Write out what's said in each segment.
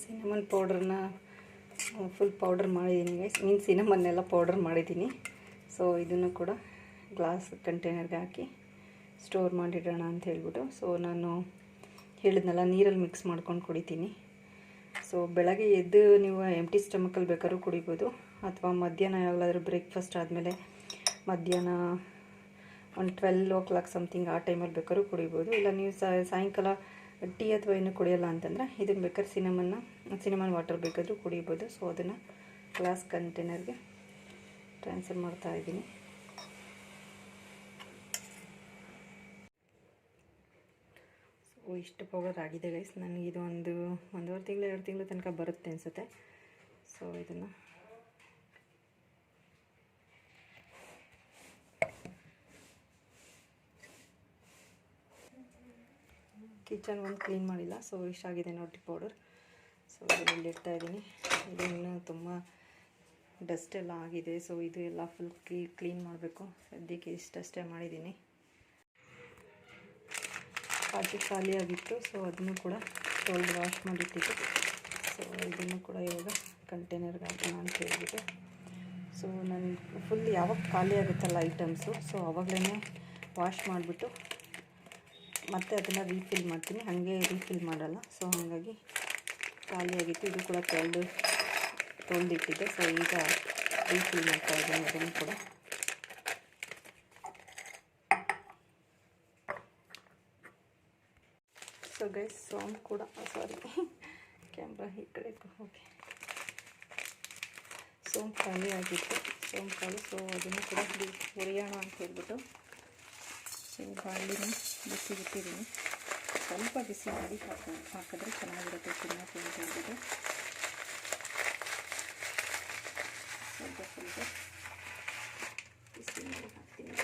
Cinnamon ಪೌಡ್ರನ್ನ full powder ಮಾಡಿದ್ದೀನಿ guys, means ಸಿನಮನ್ನೆಲ್ಲ powder ಮಾಡಿದ್ದೀನಿ. So ಇದನ್ನು ಕೂಡ ಗ್ಲಾಸ್ ಕಂಟೈನರ್ಗೆ ಹಾಕಿ ಸ್ಟೋರ್ ಮಾಡಿಡೋಣ ಅಂತ ಹೇಳ್ಬಿಟ್ಟು. ಸೊ ನಾನು ಹೇಳಿದ್ನಲ್ಲ, ನೀರಲ್ಲಿ ಮಿಕ್ಸ್ ಮಾಡ್ಕೊಂಡು ಕುಡಿತೀನಿ. ಸೊ ಬೆಳಗ್ಗೆ ಎದ್ದು ನೀವು ಎಂಟಿ ಸ್ಟಮಕಲ್ಲಿ ಬೇಕಾದ್ರೂ ಕುಡಿಬೋದು, ಅಥವಾ ಮಧ್ಯಾಹ್ನ ಯಾವಾಗಲಾದ್ರೂ ಬ್ರೇಕ್ಫಾಸ್ಟ್ ಆದಮೇಲೆ ಮಧ್ಯಾಹ್ನ ಒಂದು 12 o'clock ಸಮಥಿಂಗ್ ಆ ಟೈಮಲ್ಲಿ ಬೇಕಾದ್ರೂ ಕುಡಿಬೋದು. ಇಲ್ಲ ನೀವು ಸಾಯಂಕಾಲ ಟೀ ಅಥವಾ ಏನು ಕುಡಿಯೋಲ್ಲ ಅಂತಂದರೆ ಇದನ್ನು ಬೇಕಾದ್ರೆ ಸಿನಮನ್ ವಾಟರ್ ಬೇಕಾದರೂ ಕುಡಿಬೋದು. ಸೊ ಅದನ್ನು ಗ್ಲಾಸ್ ಕಂಟೈನರ್ಗೆ ಟ್ರಾನ್ಸ್ಫರ್ ಮಾಡ್ತಾ ಇದ್ದೀನಿ. ಸೊ ಇಷ್ಟು ಪೌಡರ್ ಆಗಿದೆ ಗೈಸ್. ನನಗಿದು ಒಂದೂವರೆ ತಿಂಗಳು 2 ತಿಂಗಳು ತನಕ ಬರುತ್ತೆ ಅನಿಸುತ್ತೆ. ಸೊ ಇದನ್ನು ಕಿಚನ್ ಒಂದು ಕ್ಲೀನ್ ಮಾಡಿಲ್ಲ. ಸೊ ಇಷ್ಟಾಗಿದೆ ನೋಡಿ ಪೌಡರ್. ಸೊ ಇದರಲ್ಲಿ ಇಡ್ತಾ ಇದ್ದೀನಿ. ಇದು ಇನ್ನೂ ತುಂಬ ಡಸ್ಟ್ ಎಲ್ಲ ಆಗಿದೆ. ಸೊ ಇದು ಎಲ್ಲ ಫುಲ್ ಕ್ಲೀನ್ ಮಾಡಬೇಕು. ಸದ್ಯಕ್ಕೆ ಇಷ್ಟಷ್ಟೇ ಮಾಡಿದ್ದೀನಿ. ಪಾತ್ರೆ ಖಾಲಿಯಾಗಿತ್ತು. ಸೊ ಅದನ್ನು ಕೂಡ ತೊಳೆದು ವಾಶ್ ಮಾಡಿಟ್ಟಿದ್ದು. ಸೊ ಇದನ್ನು ಕೂಡ ಇವಾಗ ಕಂಟೈನರ್ಗೆ ಹಾಕೋಣ ಅಂತ ಹೇಳ್ಬಿಟ್ಟು. ಸೊ ನಾನು ಫುಲ್ ಯಾವಾಗ ಖಾಲಿ ಆಗುತ್ತಲ್ಲ ಐಟಮ್ಸು, ಸೊ ಆವಾಗಲೇ ವಾಶ್ ಮಾಡಿಬಿಟ್ಟು ಮತ್ತೆ ಅದನ್ನು ರೀಫಿಲ್ ಮಾಡ್ತೀನಿ. ಹಾಗೆ ರೀಫಿಲ್ ಮಾಡಲ್ಲ. ಸೊ ಹಾಗಾಗಿ ಖಾಲಿಯಾಗಿತ್ತು. ಇದು ಕೂಡ ತೊಳೆದಿಟ್ಟಿದ್ದೆ. ಸೊ ಈಗ ರೀಫಿಲ್ ಮಾಡ್ತಾ ಇದ್ದೀನಿ ಅದನ್ನು ಕೂಡ. ಸೊ ಗೈಸ್ ಸೋಂಪು ಕೂಡ ಕ್ಯಾಮ್ರಾ ಈ ಕಡೆ ಓಕೆ. ಸೋಂಪು ಖಾಲಿ ಆಗಿತ್ತು, ಸೋಂಪು ಕಾಳು. ಸೊ ಅದನ್ನು ಕೂಡ ಹುರಿಯೋಣ ಅಂತ ಹೇಳ್ಬಿಟ್ಟು ಸೊ ಬಾಳಿನ ಬಿಸಿ ಬಿಟ್ಟಿದ್ದೀನಿ. ಸ್ವಲ್ಪ ಬಿಸಿ ಮಾಡಿ ಹಾಕಿದ್ರೆ ಚೆನ್ನಾಗಿರುತ್ತೆ ತಿನ್ನೋಕೆ ಅಂತ ಹೇಳ್ಬಿಟ್ಟು ಸ್ವಲ್ಪ ಬಿಸಿ ಮಾಡಿ ಹಾಕ್ತೀನಿ.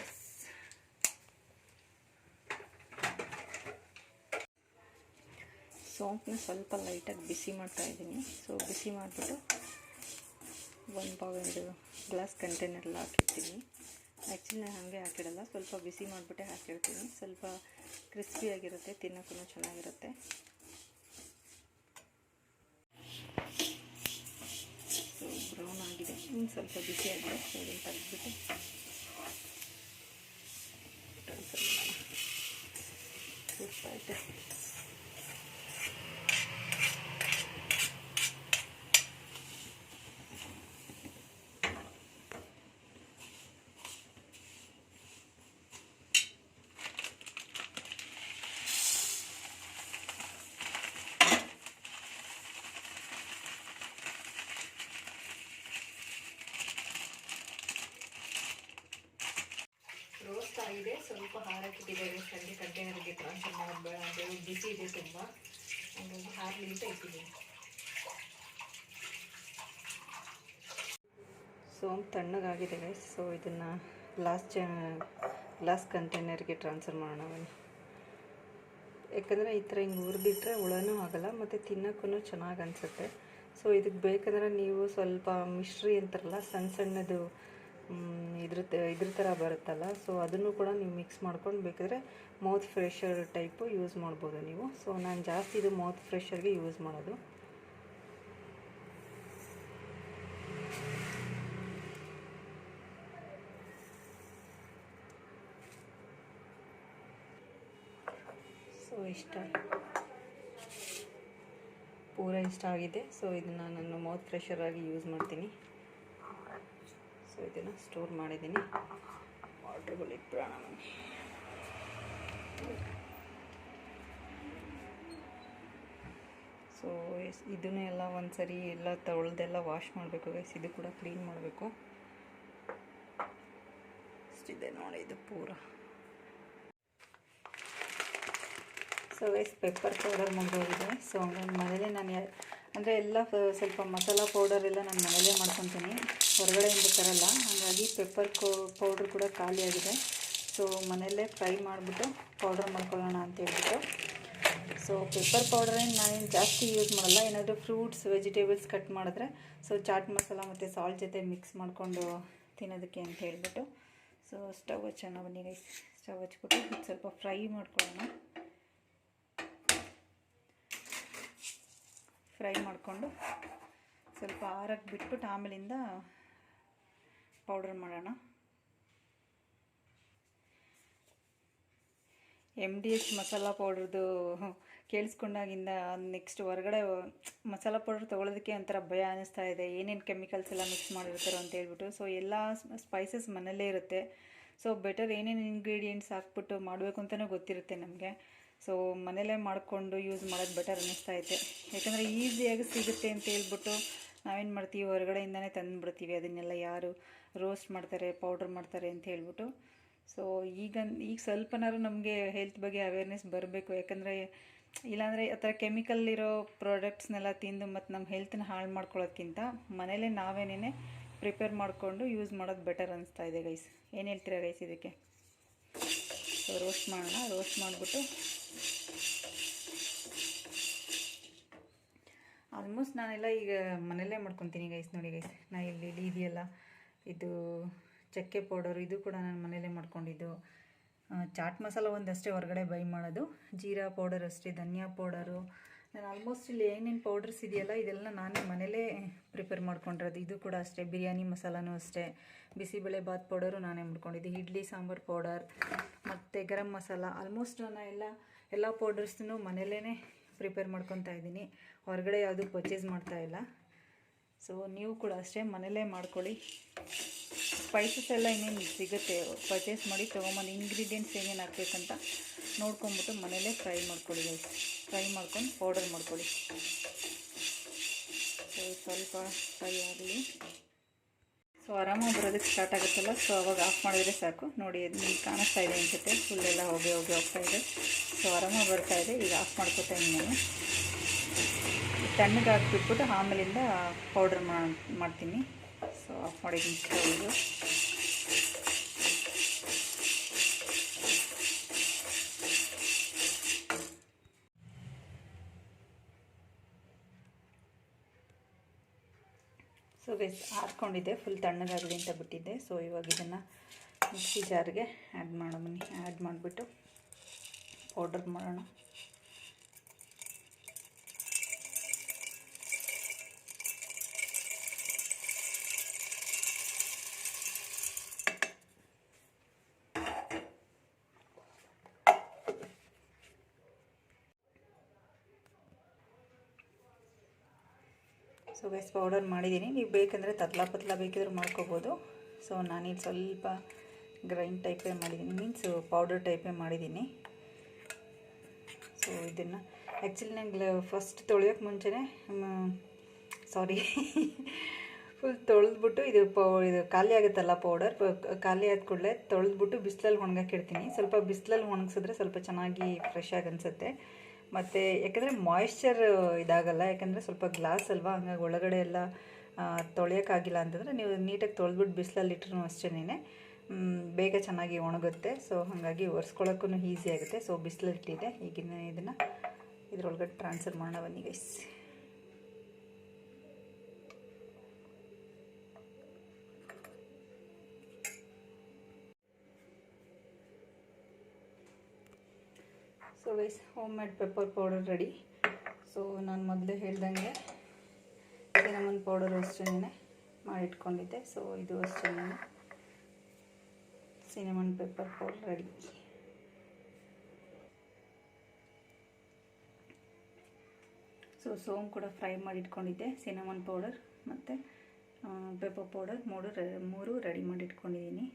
ಸೋಂಪನ್ನ ಸ್ವಲ್ಪ ಲೈಟಾಗಿ ಬಿಸಿ ಮಾಡ್ತಾಯಿದ್ದೀನಿ. ಸೊ ಬಿಸಿ ಮಾಡಿಬಿಟ್ಟು ಒಂದು ಗ್ಲಾಸ್ ಕಂಟೈನರ್ಲ್ಲ ಹಾಕಿರ್ತೀನಿ. ಆ್ಯಕ್ಚುಲಿ ನಾನು ಹಾಗೆ ಹಾಕಿಡಲ್ಲ, ಸ್ವಲ್ಪ ಬಿಸಿ ಮಾಡಿಬಿಟ್ಟೆ ಹಾಕಿರ್ತೀನಿ. ಸ್ವಲ್ಪ ಕ್ರಿಸ್ಪಿಯಾಗಿರುತ್ತೆ, ತಿನ್ನೋಕ್ಕೂ ಚೆನ್ನಾಗಿರುತ್ತೆ. ಸೊ ಬ್ರೌನ್ ಆಗಿದೆ, ಇನ್ನು ಸ್ವಲ್ಪ ಬಿಸಿ ಆಗಿದೆ. ಸೊ ಇದನ್ನು ತೆಗೆದ್ಬಿಟ್ಟು ಸುತ್ತಾಯಿತೆ. ರೋಸ್ಟ್ ಆಗಿದೆ, ಸ್ವಲ್ಪ ಹಾರಾಕಿಟ್ಟಿದ್ದಾರೆ. ಸಂಜೆ ಕಂಟೈನರ್ಗೆ ಟ್ರಾನ್ಸ್ಫರ್ ಮಾಡೋದು ಬೇಡ ಅಂತೇಳಿ ಬಿಸಿ ಇದೆ ತುಂಬ, ಹಾಗಾಗಿ ಹಾರಲಿ ಅಂತ ಇಟ್ಟಿದ್ದೀನಿ. ಸೋಂಪು ತಣ್ಣಗಾಗಿದೆ ಗೈಸ್. ಸೊ ಇದನ್ನು ಗ್ಲಾಸ್ ಕಂಟೈನರ್ಗೆ ಟ್ರಾನ್ಸ್ಫರ್ ಮಾಡೋಣ ಬನ್ನಿ. ಯಾಕಂದರೆ ಈ ಥರ ಹಿಂಗೆ ಹುರಿದಿಟ್ರೆ ಹುಳನೂ ಆಗೋಲ್ಲ ಮತ್ತು ತಿನ್ನೋಕ್ಕೂ ಚೆನ್ನಾಗಿ ಅನಿಸುತ್ತೆ. ಸೊ ಇದಕ್ಕೆ ಬೇಕಂದರೆ ನೀವು ಸ್ವಲ್ಪ ಮಿಶ್ರಿ ಅಂತಾರಲ್ಲ, ಸಣ್ಣದು ಇದ್ರ ಥರ ಬರುತ್ತಲ್ಲ, ಸೊ ಅದನ್ನು ಕೂಡ ನೀವು ಮಿಕ್ಸ್ ಮಾಡ್ಕೊಂಡು ಬೇಕಾದರೆ ಮೌತ್ ಫ್ರೆಶರ್ ಟೈಪು ಯೂಸ್ ಮಾಡ್ಬೋದು ನೀವು. ಸೊ ನಾನು ಜಾಸ್ತಿ ಇದು ಮೌತ್ ಫ್ರೆಶರ್ಗೆ ಯೂಸ್ ಮಾಡೋದು. ಸೊ ಪೂರ ಇಷ್ಟ ಆಗಿದೆ. ಸೊ ಇದನ್ನು ನಾನು ಮೌತ್ ಫ್ರೆಶರ್ ಆಗಿ ಯೂಸ್ ಮಾಡ್ತೀನಿ. ಸೊ ಇದನ್ನು ಸ್ಟೋರ್ ಮಾಡಿದ್ದೀನಿ. ವಾಟರ್ಗಳು ಇಟ್ಬಿಡೋಣ. ಸೊ ಇದನ್ನೇ ಎಲ್ಲ ಒಂದು ಸರಿ ಎಲ್ಲ ತೊಳೆದೆಲ್ಲ ವಾಶ್ ಮಾಡಬೇಕು ಗೈಸ್. ಇದು ಕೂಡ ಕ್ಲೀನ್ ಮಾಡಬೇಕು. ಅಷ್ಟಿದೆ ನೋಡಿ ಇದು ಪೂರ. ಸೊ ಗೈಸ್ ಪೆಪ್ಪರ್ ಪೌಡರ್ ಮುಗಿದೋಗಿದೆ. ಸೊ ನನ್ನ ಮನೇಲೇ ನಾನು ಅಂದರೆ ಎಲ್ಲ ಸ್ವಲ್ಪ ಮಸಾಲ ಪೌಡರ್ ಎಲ್ಲ ನಾನು ಮನೇಲೇ ಮಾಡ್ಕೊತೀನಿ, ಹೊರಗಡೆಯಿಂದ ತರಲ್ಲ. ಹಾಗಾಗಿ ಪೆಪ್ಪರ್ ಪೌಡ್ರ್ ಕೂಡ ಖಾಲಿಯಾಗಿದೆ. ಸೊ ಮನೆಯಲ್ಲೇ ಫ್ರೈ ಮಾಡಿಬಿಟ್ಟು ಪೌಡರ್ ಮಾಡ್ಕೊಳ್ಳೋಣ ಅಂತ ಹೇಳ್ಬಿಟ್ಟು. ಸೊ ಪೆಪ್ಪರ್ ಪೌಡರೇನು ನಾನೇನು ಜಾಸ್ತಿ ಯೂಸ್ ಮಾಡಲ್ಲ. ಏನಾದರೂ ಫ್ರೂಟ್ಸ್ ವೆಜಿಟೇಬಲ್ಸ್ ಕಟ್ ಮಾಡಿದ್ರೆ ಸೊ ಚಾಟ್ ಮಸಾಲ ಮತ್ತು ಸಾಲ್ಟ್ ಜೊತೆ ಮಿಕ್ಸ್ ಮಾಡಿಕೊಂಡು ತಿನ್ನೋದಕ್ಕೆ ಅಂತ ಹೇಳ್ಬಿಟ್ಟು. ಸೊ ಸ್ಟವ್ ಹಚ್ಚೋಣ ಬನ್ನಿ ಗೈಸ್. ಸ್ಟವ್ ಹಚ್ಬಿಟ್ಟು ಸ್ವಲ್ಪ ಫ್ರೈ ಮಾಡ್ಕೊಳ್ಳೋಣ. ಫ್ರೈ ಮಾಡಿಕೊಂಡು ಸ್ವಲ್ಪ ಆರಕ್ಕೆ ಬಿಟ್ಬಿಟ್ಟು ಆಮೇಲಿಂದ ಪೌಡರ್ ಮಾಡೋಣ. MDH ಮಸಾಲ ಪೌಡ್ರದ್ದು ಕೇಳಿಸ್ಕೊಂಡಾಗಿಂದ ನೆಕ್ಸ್ಟ್ ಹೊರಗಡೆ ಮಸಾಲ ಪೌಡರ್ ತೊಗೊಳೋದಕ್ಕೆ ಒಂಥರ ಭಯ ಅನ್ನಿಸ್ತಾ ಇದೆ. ಏನೇನು ಕೆಮಿಕಲ್ಸ್ ಎಲ್ಲ ಮಿಕ್ಸ್ ಮಾಡಿರ್ತಾರೋ ಅಂತ ಹೇಳ್ಬಿಟ್ಟು. ಸೊ ಎಲ್ಲ ಸ್ಪೈಸಸ್ ಮನೆಯಲ್ಲೇ ಇರುತ್ತೆ. ಸೊ ಬೆಟರ್ ಏನೇನು ಇಂಗ್ರೀಡಿಯೆಂಟ್ಸ್ ಹಾಕ್ಬಿಟ್ಟು ಮಾಡಬೇಕು ಅಂತಲೂ ಗೊತ್ತಿರುತ್ತೆ ನಮಗೆ. ಸೊ ಮನೇಲೇ ಮಾಡಿಕೊಂಡು ಯೂಸ್ ಮಾಡೋದು ಬೆಟರ್ ಅನ್ನಿಸ್ತಾ ಐತೆ. ಯಾಕಂದರೆ ಈಸಿಯಾಗಿ ಸಿಗುತ್ತೆ ಅಂತ ಹೇಳ್ಬಿಟ್ಟು ನಾವೇನು ಮಾಡ್ತೀವಿ, ಹೊರಗಡೆಯಿಂದನೇ ತಂದುಬಿಡ್ತೀವಿ. ಅದನ್ನೆಲ್ಲ ಯಾರು ರೋಸ್ಟ್ ಮಾಡ್ತಾರೆ, ಪೌಡ್ರ್ ಮಾಡ್ತಾರೆ ಅಂತ ಹೇಳ್ಬಿಟ್ಟು. ಸೊ ಈಗ ಸ್ವಲ್ಪನಾದ್ರು ನಮಗೆ ಹೆಲ್ತ್ ಬಗ್ಗೆ ಅವೇರ್ನೆಸ್ ಬರಬೇಕು. ಯಾಕಂದರೆ ಇಲ್ಲಾಂದರೆ ಆ ಥರ ಕೆಮಿಕಲ್ ಇರೋ ಪ್ರಾಡಕ್ಟ್ಸ್ನೆಲ್ಲ ತಿಂದು ಮತ್ತು ನಮ್ಮ ಹೆಲ್ತನ್ನ ಹಾಳು ಮಾಡ್ಕೊಳ್ಳೋದ್ಕಿಂತ ಮನೇಲೇ ನಾವೇನೇ ಪ್ರಿಪೇರ್ ಮಾಡಿಕೊಂಡು ಯೂಸ್ ಮಾಡೋದು ಬೆಟರ್ ಅನಿಸ್ತಾ ಇದೆ ಗೈಸ್. ಏನು ಹೇಳ್ತೀರಾ ಗೈಸ್ ಇದಕ್ಕೆ? ಸೊ ರೋಸ್ಟ್ ಮಾಡೋಣ. ರೋಸ್ಟ್ ಮಾಡಿಬಿಟ್ಟು ಆಲ್ಮೋಸ್ಟ್ ನಾನೆಲ್ಲ ಈಗ ಮನೆಯಲ್ಲೇ ಮಾಡ್ಕೊತೀನಿ ಗೈಸ್. ನೋಡಿ ಗೈಸ್, ನಾ ಇಲ್ಲಿ ಇದೆಯಲ್ಲ ಇದು ಚಕ್ಕೆ ಪೌಡರು, ಇದು ಕೂಡ ನಾನು ಮನೇಲೇ ಮಾಡ್ಕೊಂಡಿದ್ದು. ಚಾಟ್ ಮಸಾಲ ಒಂದಷ್ಟೇ ಹೊರಗಡೆ ಬೈ ಮಾಡೋದು. ಜೀರಾ ಪೌಡರ್ ಅಷ್ಟೇ, ಧನಿಯಾ ಪೌಡರು. ನಾನು ಆಲ್ಮೋಸ್ಟ್ ಇಲ್ಲಿ ಏನೇನು ಪೌಡರ್ಸ್ ಇದೆಯಲ್ಲ ಇದೆಲ್ಲ ನಾನೇ ಮನೇಲೇ ಪ್ರಿಪೇರ್ ಮಾಡ್ಕೊಂಡಿರೋದು. ಇದು ಕೂಡ ಅಷ್ಟೇ, ಬಿರಿಯಾನಿ ಮಸಾಲನೂ ಅಷ್ಟೇ, ಬಿಸಿಬೇಳೆ ಬಾತ್ ಪೌಡರು ನಾನೇ ಮಾಡ್ಕೊಂಡಿದ್ದೆ, ಇಡ್ಲಿ ಸಾಂಬಾರು ಪೌಡರ್ ಮತ್ತು ಗರಂ ಮಸಾಲ. ಆಲ್ಮೋಸ್ಟ್ ನಾನು ಎಲ್ಲ ಪೌಡರ್ಸ್ನೂ ಮನೇಲೇ ಪ್ರಿಪೇರ್ ಮಾಡ್ಕೊತಾ ಇದ್ದೀನಿ. ಹೊರಗಡೆ ಯಾವುದು ಪರ್ಚೇಸ್ ಮಾಡ್ತಾಯಿಲ್ಲ. ಸೊ ನೀವು ಕೂಡ ಅಷ್ಟೇ ಮನೇಲೇ ಮಾಡ್ಕೊಳ್ಳಿ. ಸ್ಪೈಸಸ್ ಎಲ್ಲ ಇನ್ನೇನು ಸಿಗುತ್ತೆ, ಪರ್ಚೇಸ್ ಮಾಡಿ ತೊಗೊಂಬಂದು ಇಂಗ್ರೀಡಿಯೆಂಟ್ಸ್ ಏನೇನು ಹಾಕ್ಬೇಕಂತ ನೋಡ್ಕೊಂಬಿಟ್ಟು ಮನೇಲೇ ಫ್ರೈ ಮಾಡ್ಕೊಳ್ಳಿ ಗೈಸ್. ಫ್ರೈ ಮಾಡ್ಕೊಂಡು ಪೌಡರ್ ಮಾಡ್ಕೊಳ್ಳಿ. ಸೊ ಸ್ವಲ್ಪ ಫ್ರೈ ಆಗಲಿ. ಸೊ ಆರಾಮಾಗಿ ಬರೋದಕ್ಕೆ ಸ್ಟಾರ್ಟ್ ಆಗುತ್ತಲ್ಲ, ಸೊ ಅವಾಗ ಆಫ್ ಮಾಡಿದ್ರೆ ಸಾಕು. ನೋಡಿ ಅದು ನಿಮ್ಗೆ ಕಾಣಿಸ್ತಾ ಇದೆ ಅನಿಸುತ್ತೆ, ಫುಲ್ಲೆಲ್ಲ ಹೋಗಿ ಹೋಗ್ತಾಯಿದೆ. ಸೊ ಆರಾಮಾಗಿ ಬರ್ತಾಯಿದೆ. ಈಗ ಆಫ್ ಮಾಡ್ಕೊತಾ ಇದ್ದೀನಿ ನಾನು. ತಣ್ಣಗೆ ಹಾಕ್ಬಿಟ್ಬಿಟ್ಟು ಆಮೇಲಿಂದ ಪೌಡ್ರ್ ಮಾಡ್ತೀನಿ. ಸೊ ಆಫ್ ಮಾಡಿದ್ದೀನಿ ಸ್ಟೌವ್ದು. ಸೊ ಗೈಸ್ ಹಾಕ್ಕೊಂಡಿದ್ದೆ, ಫುಲ್ ತಣ್ಣಗಾಗಲಿ ಅಂತ ಬಿಟ್ಟಿದ್ದೆ. ಸೊ ಇವಾಗ ಇದನ್ನು ಮಿಕ್ಸಿ ಜಾರ್ಗೆ ಆ್ಯಡ್ ಮಾಡಿಬಿಟ್ಟು ಪೌಡರ್ ಮಾಡೋಣ. ಸೊ ಗೈಸ್ ಪೌಡರ್ ಮಾಡಿದ್ದೀನಿ. ನೀವು ಬೇಕಂದರೆ ತತ್ಲಾ ಪತ್ಲಾ ಬೇಕಿದ್ರೂ ಮಾಡ್ಕೋಬೋದು. ಸೊ ನಾನಿಲ್ಲಿ ಸ್ವಲ್ಪ ಗ್ರೈಂಡ್ ಟೈಪೇ ಮಾಡಿದ್ದೀನಿ, ಮೀನ್ಸ್ ಪೌಡರ್ ಟೈಪೇ ಮಾಡಿದ್ದೀನಿ. ಸೊ ಇದನ್ನು ಆ್ಯಕ್ಚುಲಿ ನಂಗೆ ಫಸ್ಟ್ ತೊಳೆಯೋಕ್ಕೆ ಮುಂಚೆನೇ ಫುಲ್ ತೊಳೆದ್ಬಿಟ್ಟು ಇದು ಖಾಲಿ ಆಗುತ್ತಲ್ಲ ಪೌಡರ್, ಖಾಲಿ ಆದ ಕೂಡಲೇ ತೊಳೆದ್ಬಿಟ್ಟು ಬಿಸಿಲಲ್ಲಿ ಒಣಗಾಕಿಡ್ತೀನಿ. ಸ್ವಲ್ಪ ಬಿಸಿಲಲ್ಲಿ ಒಣಗಿಸಿದ್ರೆ ಸ್ವಲ್ಪ ಚೆನ್ನಾಗಿ ಫ್ರೆಶ್ ಆಗಿ ಅನಿಸುತ್ತೆ. ಮತ್ತು ಯಾಕಂದರೆ ಮಾಯಿಶ್ಚರ್ ಇದಾಗಲ್ಲ, ಯಾಕಂದರೆ ಸ್ವಲ್ಪ ಗ್ಲಾಸ್ ಅಲ್ವಾ, ಹಂಗಾಗಿ ಒಳಗಡೆ ಎಲ್ಲ ತೊಳೆಯೋಕ್ಕಾಗಿಲ್ಲ ಅಂತಂದರೆ ನೀವು ನೀಟಾಗಿ ತೊಳೆದ್ಬಿಟ್ಟು ಬಿಸಿಲಲ್ಲಿ ಇಟ್ರೂ ಅಷ್ಟೇನೆ ಬೇಗ ಚೆನ್ನಾಗಿ ಒಣಗುತ್ತೆ. ಸೊ ಹಾಗಾಗಿ ಒರೆಸ್ಕೊಳ್ಳೋಕ್ಕೂ ಈಸಿ ಆಗುತ್ತೆ. ಸೊ ಬಿಸಿಲಲ್ಲಿ ಇಟ್ಟಿದೆ. ಈಗಿನ ಇದನ್ನು ಇದರೊಳಗಡೆ ಟ್ರಾನ್ಸ್ಫರ್ ಮಾಡೋಣ ಬನ್ನಿ guys. So guys home made pepper powder ready. So ನಾನು ಮೊದಲೇ ಹೇಳ್ದಂಗೆ ಸಿನಮನ್ ಪೌಡರ್ ಅಷ್ಟೇ ಮಾಡಿಟ್ಕೊಂಡಿದ್ದೆ. ಸೊ ಇದು ಅಷ್ಟೇ cinnamon pepper powder ready. So ಸೋಂಪು ಕೂಡ ಫ್ರೈ ಮಾಡಿ ಇಟ್ಕೊಂಡಿದ್ದೆ, ಸಿನಮನ್ ಪೌಡರ್ ಮತ್ತು ಪೆಪ್ಪರ್ ಪೌಡರ್ ಮೂರು ರೆಡಿ ಮಾಡಿ ಇಟ್ಕೊಂಡಿದ್ದೀನಿ.